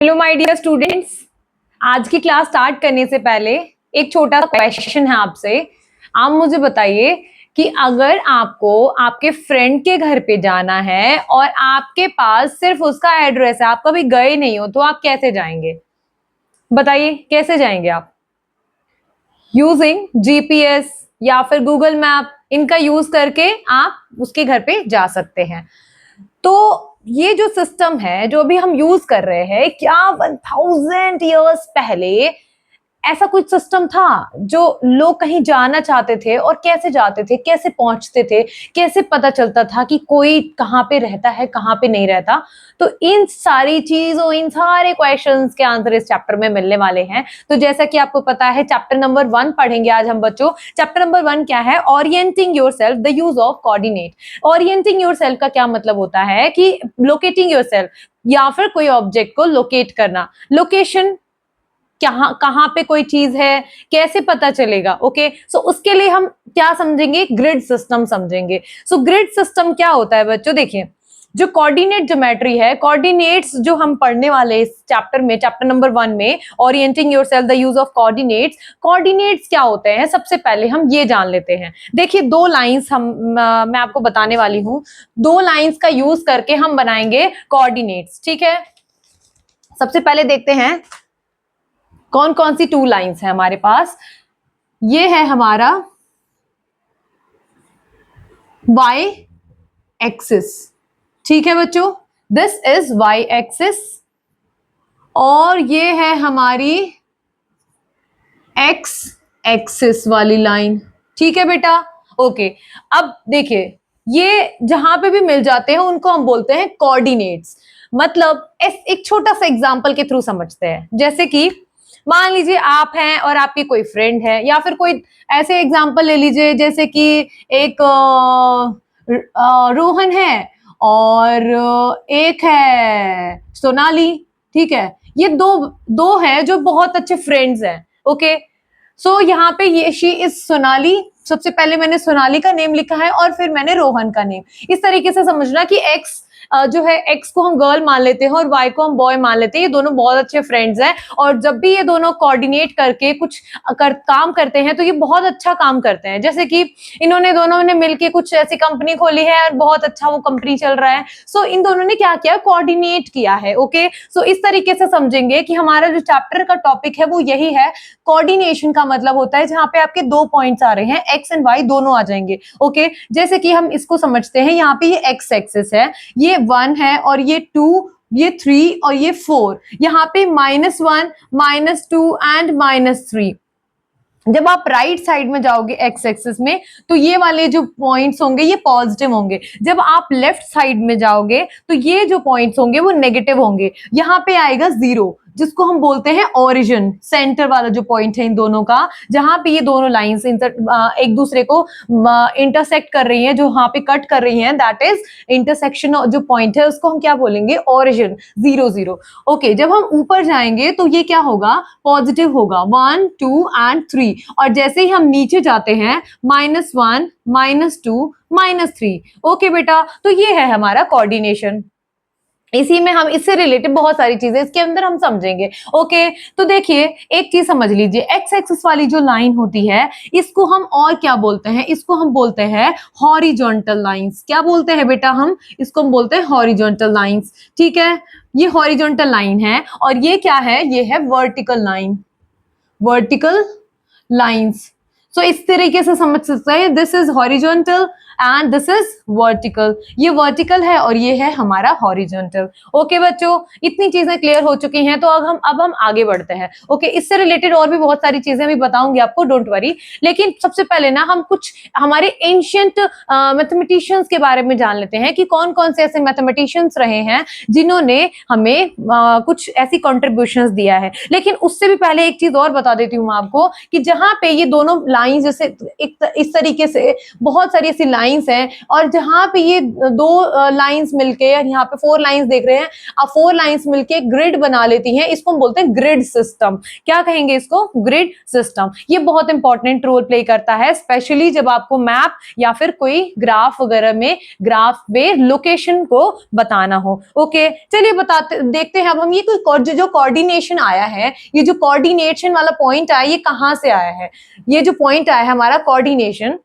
Hello my dear students, आज की class start करने से पहले एक छोटा सा क्वेश्चन है आपसे। आप मुझे बताइए कि अगर आपको आपके फ्रेंड के घर पे जाना है और आपके पास सिर्फ उसका एड्रेस है, आप कभी गए नहीं हो, तो आप कैसे जाएंगे? बताइए कैसे जाएंगे आप? यूजिंग जीपीएस या फिर गूगल मैप, इनका यूज करके आप उसके घर पे जा सकते हैं। तो ये जो सिस्टम है जो अभी हम यूज कर रहे हैं, क्या 1000 ईयर्स पहले ऐसा कुछ सिस्टम था जो लोग कहीं जाना चाहते थे और कैसे जाते थे, कैसे पहुंचते थे, कैसे पता चलता था कि कोई कहाँ पे रहता है, कहाँ पे नहीं रहता? तो इन सारी चीजों, इन सारे क्वेश्चंस के आंसर इस चैप्टर में मिलने वाले हैं। तो जैसा कि आपको पता है, चैप्टर नंबर 1 पढ़ेंगे आज हम बच्चों। चैप्टर नंबर 1 क्या है? Orienting yourself, the use of coordinate. Orienting yourself का क्या मतलब होता है कि लोकेटिंग योरसेल्फ, या फिर कोई ऑब्जेक्ट को लोकेट करना। लोकेशन, कहां पे कोई चीज है, कैसे पता चलेगा? ओके, सो उसके लिए हम क्या समझेंगे? ग्रिड सिस्टम समझेंगे। सो ग्रिड सिस्टम क्या होता है बच्चों? देखिए, जो कोऑर्डिनेट ज्योमेट्री है, कोऑर्डिनेट्स जो हम पढ़ने वाले इस चैप्टर में, चैप्टर नंबर 1 में, orienting yourself the use of coordinates. Coordinates क्या होते हैं, सबसे पहले हम ये जान लेते हैं। देखिए, दो लाइंस मैं आपको बताने वाली हूं। दो लाइंस का यूज करके हम बनाएंगे कोऑर्डिनेट्स, ठीक है? सबसे पहले देखते हैं कौन कौन सी 2 लाइंस है हमारे पास। ये है हमारा y एक्सिस, ठीक है बच्चों, दिस इज y एक्सिस, और ये है हमारी x एक्सिस वाली लाइन, ठीक है बेटा? ओके, अब देखिए, ये जहां पे भी मिल जाते हैं उनको हम बोलते हैं कोऑर्डिनेट्स। मतलब एक छोटा सा एग्जांपल के थ्रू समझते हैं। जैसे कि मान लीजिए आप हैं और आपकी कोई फ्रेंड है, या फिर कोई ऐसे एग्जांपल ले लीजिए जैसे कि एक रोहन है और एक है सोनाली, ठीक है? ये दो दो है जो बहुत अच्छे फ्रेंड्स हैं। ओके, सो यहाँ पे ये शी इज सोनाली, सबसे पहले मैंने सोनाली का नेम लिखा है और फिर मैंने रोहन का नेम। इस तरीके से समझना कि एक्स जो है, एक्स को हम गर्ल मान लेते हैं और वाई को हम बॉय मान लेते हैं। ये दोनों बहुत अच्छे फ्रेंड्स हैं, और जब भी ये दोनों कोऑर्डिनेट करके कुछ काम करते हैं तो ये बहुत अच्छा काम करते हैं। जैसे कि इन्होंने दोनों ने मिलके कुछ ऐसी कंपनी खोली है और बहुत अच्छा वो कंपनी चल रहा है। सो इन दोनों ने क्या किया? कोऑर्डिनेट किया है। ओके, सो इस तरीके से समझेंगे कि हमारा जो चैप्टर का टॉपिक है वो यही है। कोऑर्डिनेशन का मतलब होता है जहां पे आपके 2 पॉइंट्स आ रहे हैं, एक्स एंड वाई दोनों आ जाएंगे। ओके, जैसे कि हम इसको समझते हैं, यहाँ पे ये एक्स एक्सिस है, ये 1 है और ये 2, ये 3 और ये 4। यहाँ पे -1, -2 एंड -3। जब आप राइट साइड में जाओगे एक्स एक्सिस में, तो ये वाले जो पॉइंट्स होंगे ये पॉजिटिव होंगे। जब आप लेफ्ट साइड में जाओगे तो ये जो पॉइंट्स होंगे वो नेगेटिव होंगे। यहाँ पे आएगा 0, जिसको हम बोलते हैं ओरिजिन, सेंटर वाला जो पॉइंट है इन दोनों का, जहां पे ये दोनों लाइंस एक दूसरे को इंटरसेक्ट कर रही हैं, जो यहाँ पे कट कर रही हैं, दैट इज इंटरसेक्शन जो पॉइंट है उसको हम क्या बोलेंगे? ओरिजिन, 0 0। ओके, जब हम ऊपर जाएंगे तो ये क्या होगा? पॉजिटिव होगा, 1 2 एंड 3। और जैसे ही हम नीचे जाते हैं, -1 -2 -3। ओके बेटा, तो ये है हमारा कोऑर्डिनेशन। इसी में हम इससे रिलेटेड बहुत सारी चीजें इसके अंदर हम समझेंगे। ओके, तो देखिए, एक चीज समझ लीजिए, एक्स एक्सिस वाली जो लाइन होती है इसको हम और क्या बोलते हैं? इसको हम बोलते हैं हॉरिजॉन्टल लाइंस। क्या बोलते हैं बेटा? हम इसको हम बोलते हैं हॉरिजॉन्टल लाइंस, ठीक है? ये हॉरिजॉन्टल लाइन है, और ये क्या है? ये है वर्टिकल लाइन, वर्टिकल लाइंस। सो इस तरीके से समझ सकते हैं, this is horizontal and this is vertical. ये वर्टिकल है और ये है हमारा हॉरिजॉन्टल। ओके बच्चों, इतनी चीजें क्लियर हो चुकी हैं, तो अब हम आगे बढ़ते हैं। ओके, इससे रिलेटेड और भी बहुत सारी चीजें भी बताऊंगी आपको, डोंट वरी। लेकिन सबसे पहले ना हम कुछ हमारे एंशिएंट मैथमेटिशियंस के बारे में जान लेते हैं कि कौन कौन से ऐसे मैथमेटिशियंस रहे हैं जिन्होंने हमें कुछ ऐसी कॉन्ट्रीब्यूशंस दिया है। लेकिन उससे भी पहले एक चीज और बता देती हूँ मैं आपको कि जहां पे ये दोनों लाइन, जैसे इस तरीके से बहुत सारी ऐसी लाइन लाइंस हैं, और जहां पे ये दो लाइंस मिलके, यहाँ पे 4 लाइंस देख रहे हैं आप, 4 लाइंस मिलके ग्रिड बना लेती हैं, इसको हम बोलते हैं ग्रिड सिस्टम। क्या कहेंगे इसको? Grid system. ये बहुत इंपॉर्टेंट रोल प्ले करता है, स्पेशली जब आपको मैप या फिर कोई ग्राफ वगैरह में, ग्राफ में लोकेशन को बताना हो। ओके, चलिए बताते देखते हैं अब हम ये कोई जो कोऑर्डिनेशन आया है, ये जो कोऑर्डिनेशन वाला पॉइंट आया, ये कहां से आया है? ये जो पॉइंट आया है हमारा कोऑर्डिनेशन,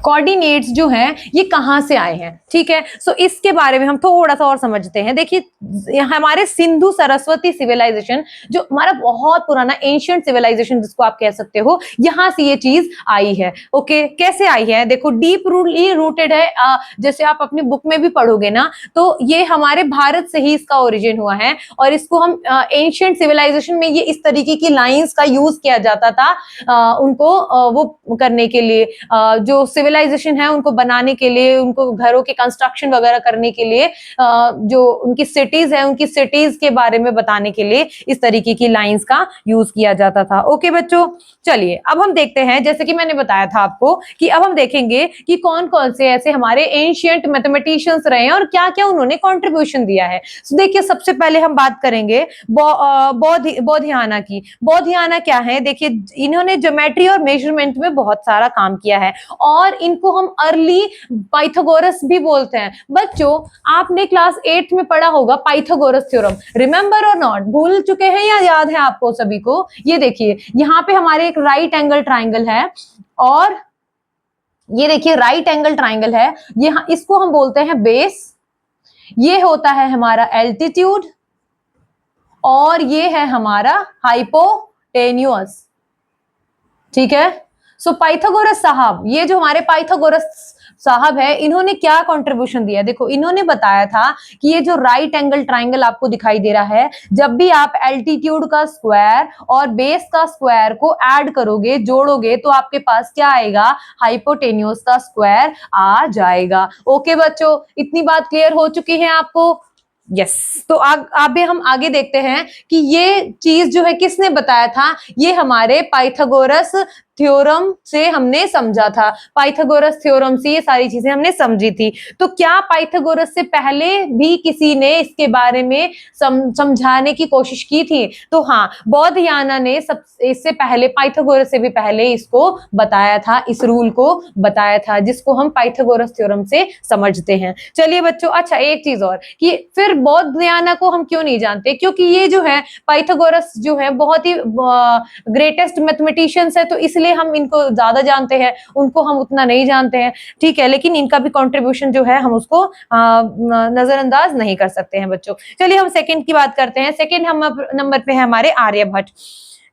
कोऑर्डिनेट्स जो हैं ये कहां से आए हैं, ठीक है। सो इसके बारे में हम थोड़ा सा और समझते हैं। देखिए हमारे सिंधु सरस्वती सिविलाइजेशन, जो हमारा बहुत पुराना एंशिएंट सिविलाइजेशन जिसको आप कह सकते हो, यहां से ये चीज आई है। ओके, कैसे आई है? देखो डीप रूटेड है, जैसे आप अपनी बुक में भी पढ़ोगे ना, तो ये हमारे भारत से ही इसका ओरिजिन हुआ है, और इसको हम एंशिएंट सिविलाइजेशन में ये इस तरीके की लाइंस का यूज किया जाता था उनको वो करने के लिए, जो सिविलाइजेशन है उनको बनाने के लिए, उनको घरों के कंस्ट्रक्शन वगैरह करने के लिए, जो उनकी सिटीज है उनकी सिटीज के बारे में बताने के लिए इस तरीके की लाइंस का यूज किया जाता था। ओके बच्चों, चलिए अब हम देखते हैं, जैसे कि मैंने बताया था आपको कि अब हम देखेंगे कि कौन कौन से ऐसे हमारे एंशिएंट मैथमेटिशियंस रहे हैं और क्या क्या उन्होंने कंट्रीब्यूशन दिया है। तो देखिए सबसे पहले हम बात करेंगे बोधियाना की। बोधियाना क्या है? देखिए इन्होंने ज्योमेट्री और मेजरमेंट में बहुत सारा काम किया है, और इनको हम अर्ली पाइथागोरस भी बोलते हैं। बच्चों आपने क्लास 8 में पढ़ा होगा पाइथागोरस थ्योरम, रिमेंबर और नॉट? भूल चुके हैं या याद है आपको सभी को? ये देखिए यहाँ पे हमारे एक राइट एंगल ट्राइंगल है, और ये देखिए राइट एंगल ट्राइंगल है, ये इसको हम बोलते हैं बेस, ये होता है हमारा एल्टीट्यूड, और ये है हमारा हाइपोटेन्यूअस, ठीक है। सो पाइथागोरस साहब, ये जो हमारे पाइथागोरस साहब है, इन्होंने क्या कंट्रीब्यूशन दिया? देखो इन्होंने बताया था कि ये जो राइट एंगल ट्राइंगल आपको दिखाई दे रहा है, जब भी आप एल्टीट्यूड का स्क्वायर और बेस का स्क्वायर को ऐड करोगे, जोड़ोगे, तो आपके पास क्या आएगा? हाइपोटेन्यूस का स्क्वायर आ जाएगा। ओके बच्चों, इतनी बात क्लियर हो चुकी है आपको? यस तो अभी हम आगे देखते हैं कि ये चीज जो है किसने बताया था। ये हमारे पाइथागोरस थ्योरम से हमने समझा था, पाइथागोरस थ्योरम से ये सारी चीजें हमने समझी थी। तो क्या पाइथागोरस से पहले भी किसी ने इसके बारे में समझाने की कोशिश की थी? तो हाँ, बौद्धयाना ने इससे पहले, पाइथागोरस से भी पहले इसको बताया था, इस रूल को बताया था, जिसको हम पाइथागोरस थ्योरम से समझते हैं। चलिए बच्चों, अच्छा एक चीज और कि फिर बौद्धयाना को हम क्यों नहीं जानते? क्योंकि ये जो है पाइथागोरस जो है बहुत ही ग्रेटेस्ट मैथमेटिशियंस है, तो इसलिए हम इनको ज्यादा जानते हैं, उनको हम उतना नहीं जानते हैं, ठीक है। लेकिन इनका भी कंट्रीब्यूशन जो है हम उसको नजरअंदाज नहीं कर सकते हैं बच्चों। चलिए हम सेकंड की बात करते हैं। सेकंड हम नंबर पे है हमारे आर्यभट्ट,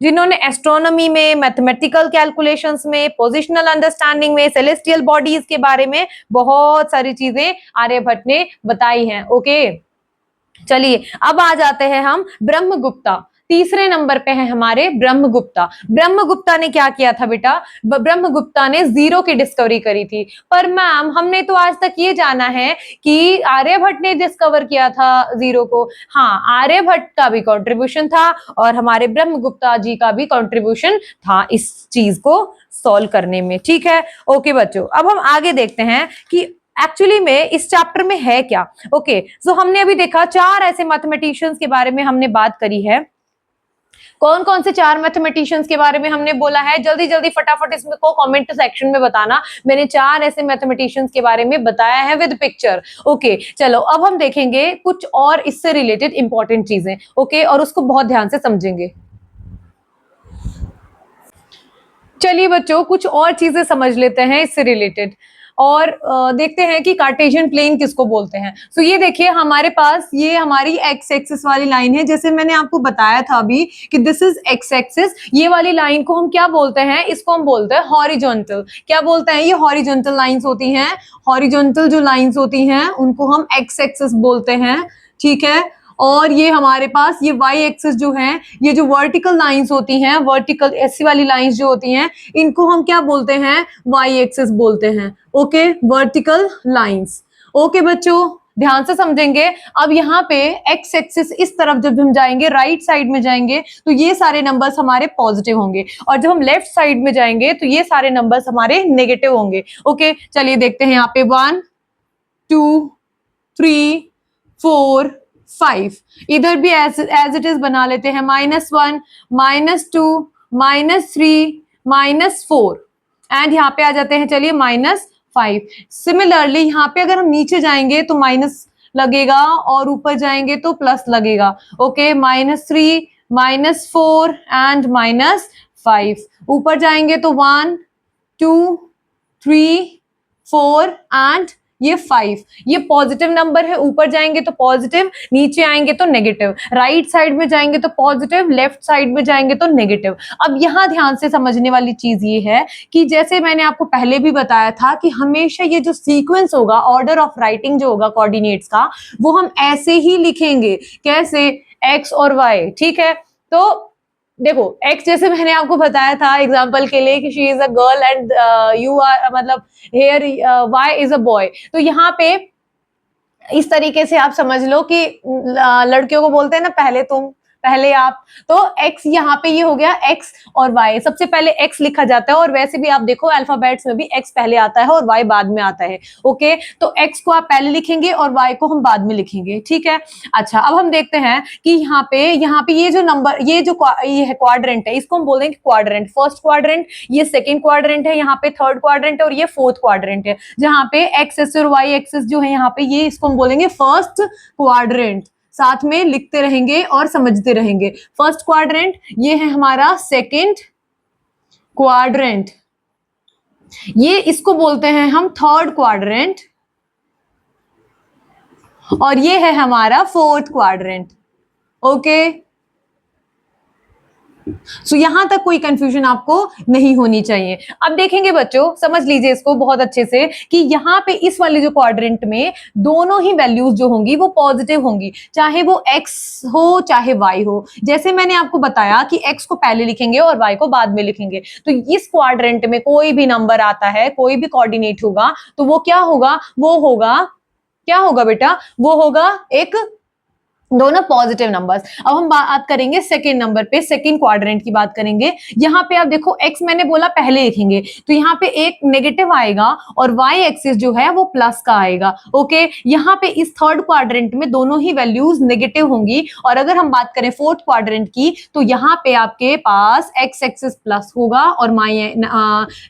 जिन्होंने एस्ट्रोनॉमी में, मैथमेटिकल कैलकुलेशंस में, पोजिशनल अंडरस्टैंडिंग में, सेलेस्टियल बॉडीज के बारे में बहुत सारी चीजें आर्यभट्ट ने बताई हैं। ओके, चलिए अब आ जाते हैं हम ब्रह्मगुप्ता। तीसरे नंबर पे है हमारे ब्रह्मगुप्ता। ब्रह्मगुप्ता ने क्या किया था बेटा? ब्रह्मगुप्ता ने जीरो की डिस्कवरी करी थी। पर मैम हमने तो आज तक ये जाना है कि आर्यभट्ट ने डिस्कवर किया था जीरो को। हाँ, आर्यभट्ट का भी कंट्रीब्यूशन था और हमारे ब्रह्मगुप्ता जी का भी कंट्रीब्यूशन था इस चीज को सॉल्व करने में, ठीक है। ओके बच्चों, अब हम आगे देखते हैं कि एक्चुअली में इस चैप्टर में है क्या। ओके, सो हमने अभी देखा 4 ऐसे मैथमेटिशियंस के बारे में हमने बात करी है। कौन कौन से 4 मैथमेटिशियंस के बारे में हमने बोला है? जल्दी जल्दी फटाफट इसमें को कमेंट सेक्शन में बताना। मैंने 4 ऐसे मैथमेटिशियंस के बारे में बताया है विद पिक्चर। ओके, चलो अब हम देखेंगे कुछ और इससे रिलेटेड इंपॉर्टेंट चीजें। ओके, और उसको बहुत ध्यान से समझेंगे। चलिए बच्चों, कुछ और चीजें समझ लेते हैं इससे रिलेटेड, और देखते हैं कि कार्टेशियन प्लेन किसको बोलते हैं। सो ये देखिए हमारे पास ये हमारी एक्स एक्सिस वाली लाइन है, जैसे मैंने आपको बताया था अभी कि दिस इज एक्स एक्सिस। ये वाली लाइन को हम क्या बोलते हैं? इसको हम बोलते हैं हॉरिजॉन्टल। क्या बोलते हैं? ये हॉरिजॉन्टल लाइंस होती हैं, हॉरिजॉन्टल जो लाइंस होती हैं उनको हम एक्स एक्सिस बोलते हैं, ठीक है। और ये हमारे पास ये वाई एक्सिस जो है, ये जो वर्टिकल लाइंस होती हैं, वर्टिकल ऐसी वाली लाइंस जो होती हैं, इनको हम क्या बोलते हैं? वाई एक्सिस बोलते हैं। Okay, vertical lines. ओके बच्चों, ध्यान से समझेंगे। अब यहाँ पे एक्स एक्सिस इस तरफ जब हम जाएंगे, राइट साइड में जाएंगे, तो ये सारे नंबर्स हमारे पॉजिटिव होंगे, और जब हम लेफ्ट साइड में जाएंगे तो ये सारे नंबर्स हमारे नेगेटिव होंगे। ओके, चलिए देखते हैं यहाँ पे 1 2 3 4 5, इधर भी एज इट इज बना लेते हैं, -1 -2 -3 -4, एंड यहाँ पे आ जाते हैं, चलिए -5। सिमिलरली यहाँ पे अगर हम नीचे जाएंगे तो माइनस लगेगा, और ऊपर जाएंगे तो प्लस लगेगा। Okay, -3 -4 and -5। ऊपर जाएंगे तो 1 2 3 4 एंड ये 5, ये पॉजिटिव नंबर है। ऊपर जाएंगे तो पॉजिटिव, नीचे आएंगे तो नेगेटिव, राइट साइड में जाएंगे तो पॉजिटिव, लेफ्ट साइड में जाएंगे तो नेगेटिव। अब यहाँ ध्यान से समझने वाली चीज ये है कि जैसे मैंने आपको पहले भी बताया था कि हमेशा ये जो सीक्वेंस होगा, ऑर्डर ऑफ राइटिंग जो होगा कोऑर्डिनेट्स का, वो हम ऐसे ही लिखेंगे। कैसे? एक्स और वाई, ठीक है। तो देखो, एक्स जैसे मैंने आपको बताया था एग्जाम्पल के लिए कि she is a girl and you are, मतलब here Y is a boy, तो यहाँ पे इस तरीके से आप समझ लो कि लड़कियों को बोलते हैं ना, पहले तुम पहले आप, तो x यहाँ पे ये हो गया x और y, सबसे पहले x लिखा जाता है, और वैसे भी आप देखो अल्फाबेट्स में भी x पहले आता है और y बाद में आता है। ओके, तो x को आप पहले लिखेंगे और y को हम बाद में लिखेंगे, ठीक है। अच्छा, अब हम देखते हैं कि यहाँ पे ये जो नंबर, ये है क्वाड्रेंट है, इसको हम बोल देंगे क्वाड्रेंट, फर्स्ट क्वाड्रेंट, ये सेकेंड क्वाड्रेंट है, यहाँ पे थर्ड क्वाड्रेंट है, और ये फोर्थ क्वाड्रेंट है, जहाँ पे एक्स एक्सिस और वाई एक्सिस जो है यहाँ पे, ये इसको हम बोलेंगे फर्स्ट क्वाड्रेंट। साथ में लिखते रहेंगे और समझते रहेंगे। फर्स्ट क्वाड्रेंट, ये है हमारा सेकंड क्वाड्रेंट, ये इसको बोलते हैं हम थर्ड क्वाड्रेंट, और ये है हमारा फोर्थ क्वाड्रेंट। ओके, सो यहां तक कोई कंफ्यूजन आपको नहीं होनी चाहिए। अब देखेंगे बच्चों, समझ लीजिए इसको बहुत अच्छे से कि यहाँ पे इस वाले जो क्वाड्रेंट में दोनों ही वैल्यूज जो होंगी वो पॉजिटिव होंगी, चाहे वो x हो चाहे y हो। जैसे मैंने आपको बताया कि x को पहले लिखेंगे और y को बाद में लिखेंगे, तो इस क्वाड्रेंट में कोई भी नंबर आता है, कोई भी कोऑर्डिनेट होगा, तो वो क्या होगा? वो होगा, क्या होगा बेटा? वो होगा एक, दोनों पॉजिटिव नंबर्स। अब हम बात करेंगे सेकेंड नंबर पे, सेकेंड क्वाड्रेंट की बात करेंगे। यहाँ पे आप देखो x मैंने बोला पहले लिखेंगे, तो यहाँ पे एक नेगेटिव आएगा और y एक्सिस जो है वो प्लस का आएगा। ओके, यहाँ पे इस थर्ड क्वाड्रेंट में दोनों ही वैल्यूज नेगेटिव होंगी, और अगर हम बात करें फोर्थ क्वाड्रेंट की, तो यहाँ पे आपके पास x एक्सिस प्लस होगा और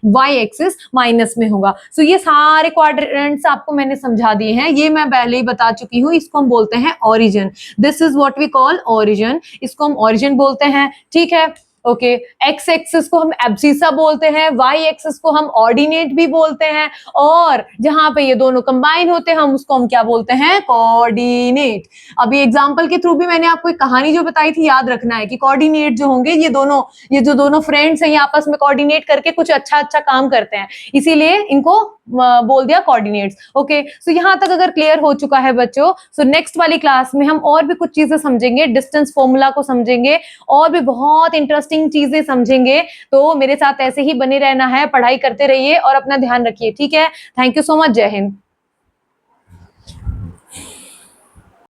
y एक्सिस माइनस में होगा। सो ये सारे क्वाड्रेंट्स आपको मैंने समझा दिए हैं, ये मैं पहले ही बता चुकी हूँ। इसको हम बोलते हैं origin, this is what we call origin, इसको हम ओरिजिन बोलते हैं, ठीक है। ओके, एक्स एक्सिस को हम एब्सिसा बोलते हैं, वाई एक्सिस को हम ऑर्डिनेट भी बोलते हैं, और जहां पे ये दोनों कंबाइन होते हैं हम उसको हम क्या बोलते हैं? कोऑर्डिनेट। अभी एग्जांपल के थ्रू भी मैंने आपको एक कहानी जो बताई थी, याद रखना है कि कोऑर्डिनेट जो होंगे, ये जो दोनों फ्रेंड्स हैं, ये आपस में कोऑर्डिनेट करके कुछ अच्छा अच्छा काम करते हैं, इसीलिए इनको बोल दिया कोऑर्डिनेट्स। ओके, सो यहां तक अगर क्लियर हो चुका है बच्चों, सो नेक्स्ट वाली क्लास में हम और भी कुछ चीजें समझेंगे, डिस्टेंस फॉर्मूला को समझेंगे, और भी बहुत इंटरेस्टिंग चीजें समझेंगे। तो मेरे साथ ऐसे ही बने रहना है, पढ़ाई करते रहिए और अपना ध्यान रखिए, ठीक है। थैंक यू सो मच, जय हिंद।